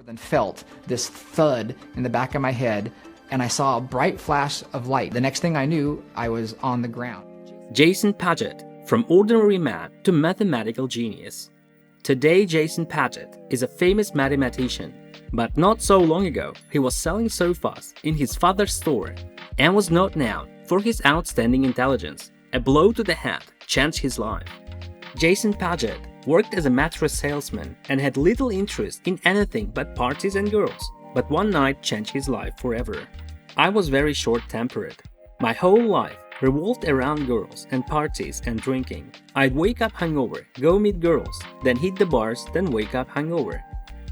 more than felt this thud in the back of my head, and I saw a bright flash of light. The next thing I knew, I was on the ground. Jason Padgett, from ordinary man to mathematical genius. Today, Jason Padgett is a famous mathematician, but not so long ago, he was selling sofas in his father's store and was not known for his outstanding intelligence. A blow to the head changed his life. Jason Padgett worked as a mattress salesman and had little interest in anything but parties and girls, but one night changed his life forever. I was very short-tempered. My whole life revolved around girls and parties and drinking. I'd wake up hungover, go meet girls, then hit the bars, then wake up hungover.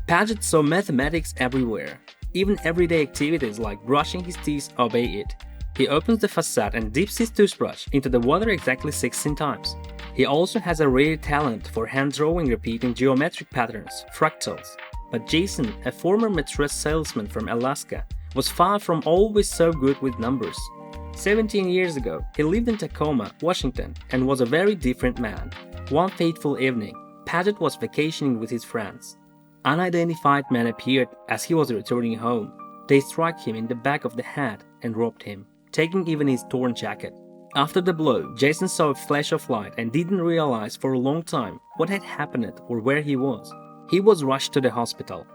Padgett saw mathematics everywhere. Even everyday activities like brushing his teeth obey it. He opens the faucet and dips his toothbrush into the water exactly 16 times. He also has a rare talent for hand-drawing repeating geometric patterns, fractals. But Jason, a former mattress salesman from Alaska, was far from always so good with numbers. 17 years ago, he lived in Tacoma, Washington, and was a very different man. One fateful evening, Padgett was vacationing with his friends. Unidentified men appeared as he was returning home. They struck him in the back of the head and robbed him, taking even his torn jacket. After the blow, Jason saw a flash of light and didn't realize for a long time what had happened or where he was. He was rushed to the hospital.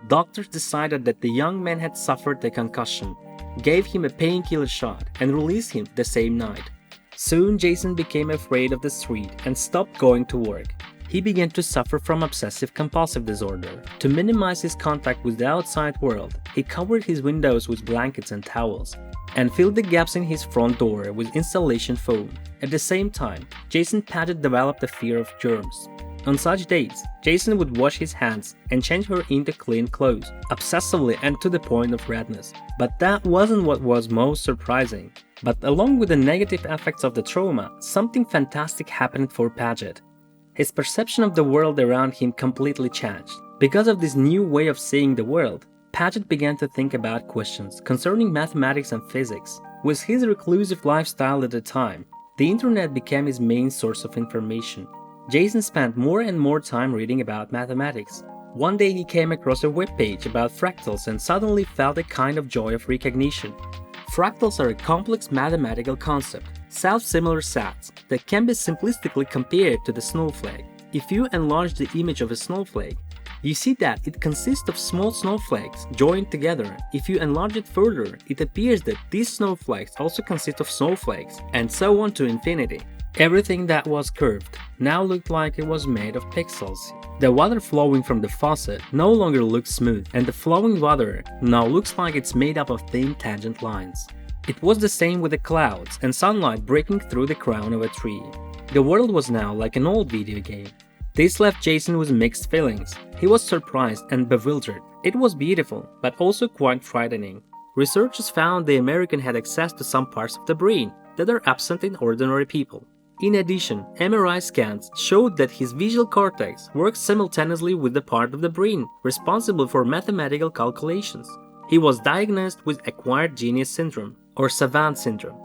Doctors decided that the young man had suffered a concussion, gave him a painkiller shot, and released him the same night. Soon, Jason became afraid of the street and stopped going to work. He began to suffer from obsessive-compulsive disorder. To minimize his contact with the outside world, he covered his windows with blankets and towels, and filled the gaps in his front door with insulation foam. At the same time, Jason Padgett developed a fear of germs. On such days, Jason would wash his hands and change her into clean clothes, obsessively and to the point of redness. But that wasn't what was most surprising. But along with the negative effects of the trauma, something fantastic happened for Padgett. His perception of the world around him completely changed. Because of this new way of seeing the world, Padgett began to think about questions concerning mathematics and physics. With his reclusive lifestyle at the time, the internet became his main source of information. Jason spent more and more time reading about mathematics. One day he came across a webpage about fractals and suddenly felt a kind of joy of recognition. Fractals are a complex mathematical concept, self-similar sets that can be simplistically compared to the snowflake. If you enlarge the image of a snowflake, you see that it consists of small snowflakes joined together. If you enlarge it further, it appears that these snowflakes also consist of snowflakes, and so on to infinity. Everything that was curved now looked like it was made of pixels. The water flowing from the faucet no longer looks smooth, and the flowing water now looks like it's made up of thin tangent lines. It was the same with the clouds and sunlight breaking through the crown of a tree. The world was now like an old video game. This left Jason with mixed feelings. He was surprised and bewildered. It was beautiful, but also quite frightening. Researchers found the American had access to some parts of the brain that are absent in ordinary people. In addition, MRI scans showed that his visual cortex works simultaneously with the part of the brain responsible for mathematical calculations. He was diagnosed with acquired genius syndrome, or savant syndrome.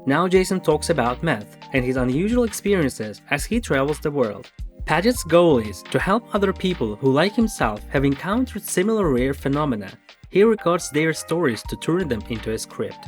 Now Jason talks about math and his unusual experiences as he travels the world. Padgett's goal is to help other people who, like himself, have encountered similar rare phenomena. He records their stories to turn them into a script.